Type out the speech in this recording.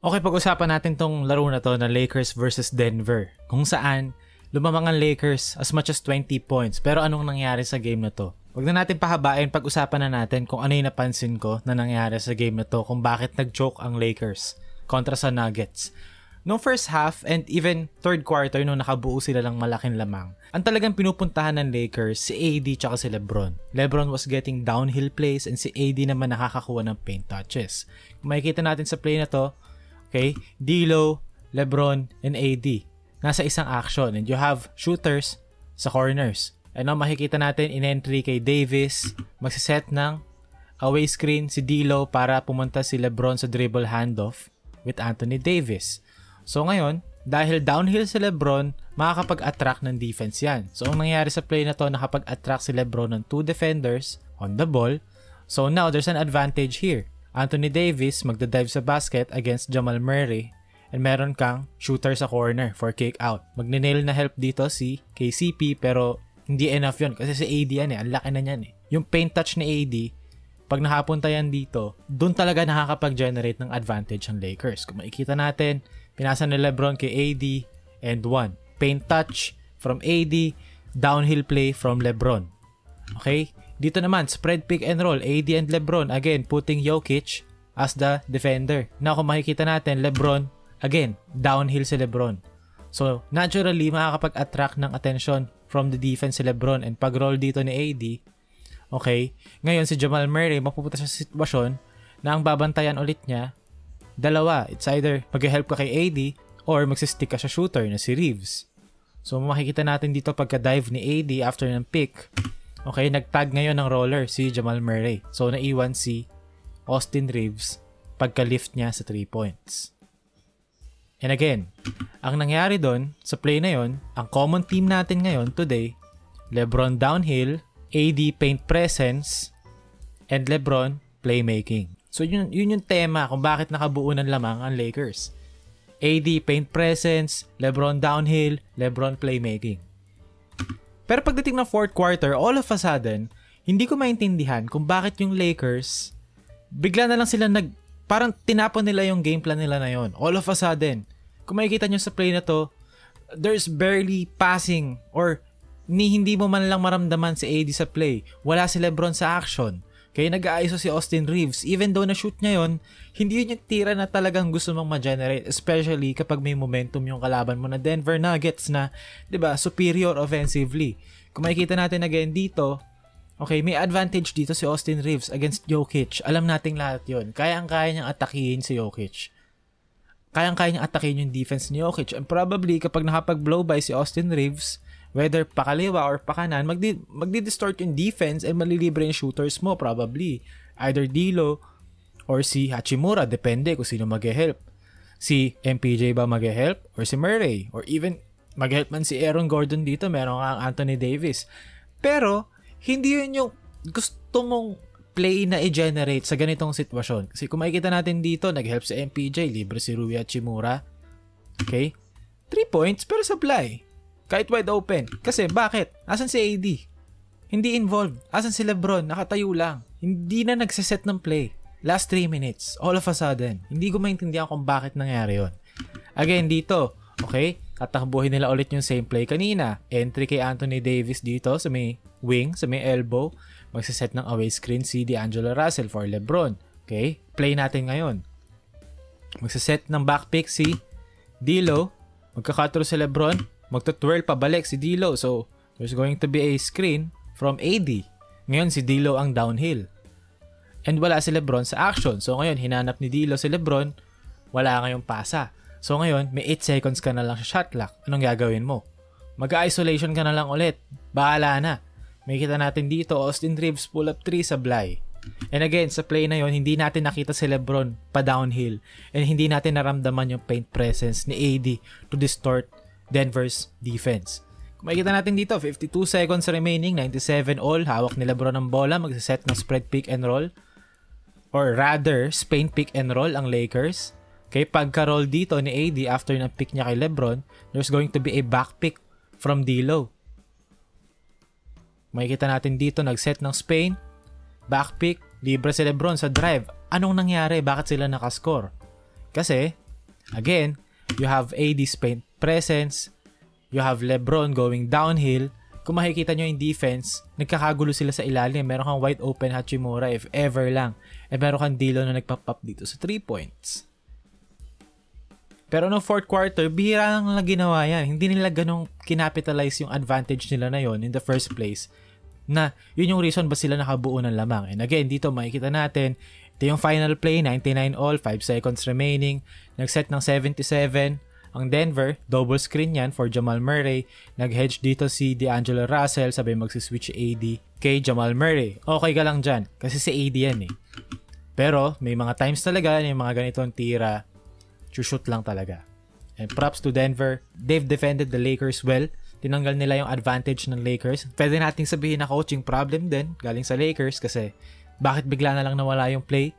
Okay, pag-usapan natin tong laro na to na Lakers versus Denver. Kung saan, lumamang ang Lakers as much as 20 points. Pero anong nangyari sa game na to? Huwag na natin pahabain, pag-usapan na natin kung ano yung napansin ko na nangyari sa game na to, kung bakit nag-choke ang Lakers kontra sa Nuggets. Noong first half and even third quarter, nung nakabuo sila ng malaking lamang, ang talagang pinupuntahan ng Lakers, si AD tsaka si LeBron. LeBron was getting downhill plays and si AD naman nakakakuha ng paint touches. Kung makikita natin sa play na to, okay, D'Lo, LeBron, and AD. Nasa isang action and you have shooters sa corners. And now makikita natin in entry kay Davis, magsiset ng away screen si D'Lo para pumunta si LeBron sa dribble handoff with Anthony Davis. So ngayon, dahil downhill si LeBron, makakapag-attract ng defense yan. So ang nangyari sa play na to, nakapag-attract si LeBron ng 2 defenders on the ball. So now there's an advantage here. Anthony Davis magdadive sa basket against Jamal Murray and meron kang shooter sa corner for kick out. Magne-nail na help dito si KCP pero hindi enough yun kasi si AD yan ang laki na yan Yung paint touch ni AD, pag nakapunta yan dito, dun talaga nakakapag-generate ng advantage ang Lakers. Kung makikita natin, pinasa ni LeBron kay AD and 1. Paint touch from AD, downhill play from LeBron. Okay? Dito naman, spread pick and roll, AD and LeBron, again, putting Jokic as the defender. Now, kung makikita natin, LeBron, again, downhill si LeBron. So, naturally, makakapag-attract ng attention from the defense si LeBron and pag-roll dito ni AD, okay, ngayon si Jamal Murray, mapupunta sa sitwasyon na ang babantayan ulit niya, dalawa. It's either mag-help ka kay AD or magsistick ka sa shooter na si Reeves. So, makikita natin dito pagka-dive ni AD after ng pick, okay, nag-tag ngayon ng roller si Jamal Murray. So, naiwan si Austin Reeves pagka-lift niya sa 3 points. And again, ang nangyari doon sa play na yon, ang common team natin ngayon today, LeBron downhill, AD paint presence, and LeBron playmaking. So, yun yung tema kung bakit nakabuo ng lamang ang Lakers. AD paint presence, LeBron downhill, LeBron playmaking. Pero pagdating ng fourth quarter, all of a sudden, hindi ko maintindihan kung bakit yung Lakers, bigla na lang sila parang tinapon nila yung game plan nila na yon. All of a sudden, kung makikita nyo sa play na to, there's barely passing or hindi mo man lang maramdaman si AD sa play. Wala si LeBron sa action. Kaya nag-aayos si Austin Reeves. Even though na-shoot niya yon, hindi yun yung tira na talagang gusto mong ma-generate. Especially kapag may momentum yung kalaban mo na Denver Nuggets na, diba, superior offensively. Kung makikita natin again dito, okay, may advantage dito si Austin Reeves against Jokic. Alam nating lahat yun. Kayang-kaya niyang atakihin si Jokic. Kayang-kaya niyang atakihin yung defense ni Jokic. And probably kapag nakapag-blow by si Austin Reeves, whether pakaliwa or pakanan, magdi-distort yung defense and malilibre yung shooters mo probably. Either D'Lo or si Hachimura, depende kung sino mag-help. Si MPJ ba mag-help or si Murray? Or even mag-help man si Aaron Gordon dito, meron kang Anthony Davis. Pero, hindi yun yung gusto mong play na i-generate sa ganitong sitwasyon. Kasi kung makikita natin dito, nag-help si MPJ, libre si Rui Hachimura. Okay? 3 points, pero supply. Kahit wide open. Kasi bakit? Asan si AD? Hindi involved. Asan si LeBron? Nakatayo lang. Hindi na nagsiset ng play. Last 3 minutes. All of a sudden. Hindi ko maintindihan kung bakit nangyari yon. Again, dito. Okay? Tatakbuhin nila ulit yung same play kanina. Entry kay Anthony Davis dito sa may wing, sa may elbow. Magsiset ng away screen si D'Angelo Russell for LeBron. Okay? Play natin ngayon. Magsiset ng backpick si D'Lo. Magka-cut si LeBron. Magta-twirl pabalik si D'Lo. So, there's going to be a screen from AD. Ngayon, si D'Lo ang downhill. And wala si LeBron sa action. So, ngayon, hinanap ni D'Lo si LeBron. Wala ngayong pasa. So, ngayon, may 8 seconds ka na lang sa shot clock. Anong gagawin mo? Mag-isolation ka na lang ulit. Bahala na. May kita natin dito, Austin Reeves pull up 3 sa Bly. And again, sa play na yon, hindi natin nakita si LeBron pa downhill. And hindi natin naramdaman yung paint presence ni AD to distort Denver's defense. Kung makikita natin dito, 52 seconds remaining, 97 all, hawak ni LeBron ang bola, magsiset ng spread pick and roll. Or rather, Spain pick and roll ang Lakers. Okay, pagka-roll dito ni AD after ng pick niya kay LeBron, there's going to be a back pick from D'Lo. Makikita natin dito, nag-set ng Spain, back pick, libre si LeBron sa drive. Anong nangyari? Bakit sila nakascore? Kasi, Again, you have AD's paint presence, you have LeBron going downhill. Kung makikita nyo yung defense, nagkakagulo sila sa ilalim. Meron kang wide open Hachimura if ever lang. Meron kang Dilo na nagpap-up dito sa 3 points. Pero no fourth quarter, bihira lang na ginawa yan. Hindi nila ganong kinapitalize yung advantage nila na yon in the first place. Na yun yung reason ba sila nakabuo ng lamang. And again, dito makikita natin, ito yung final play, 99 all, 5 seconds remaining. Nag-set ng 77. Ang Denver, double screen yan for Jamal Murray. Nag-hedge dito si D'Angelo Russell, sabi magsiswitch AD kay Jamal Murray. Okay ka lang dyan, kasi si AD yan eh. Pero may mga times talaga, yung mga ganitong tira, shoot lang talaga. And props to Denver. They've defended the Lakers well. Tinanggal nila yung advantage ng Lakers. Pwede nating sabihin na coaching problem din, galing sa Lakers kasi bakit bigla na lang nawala yung play?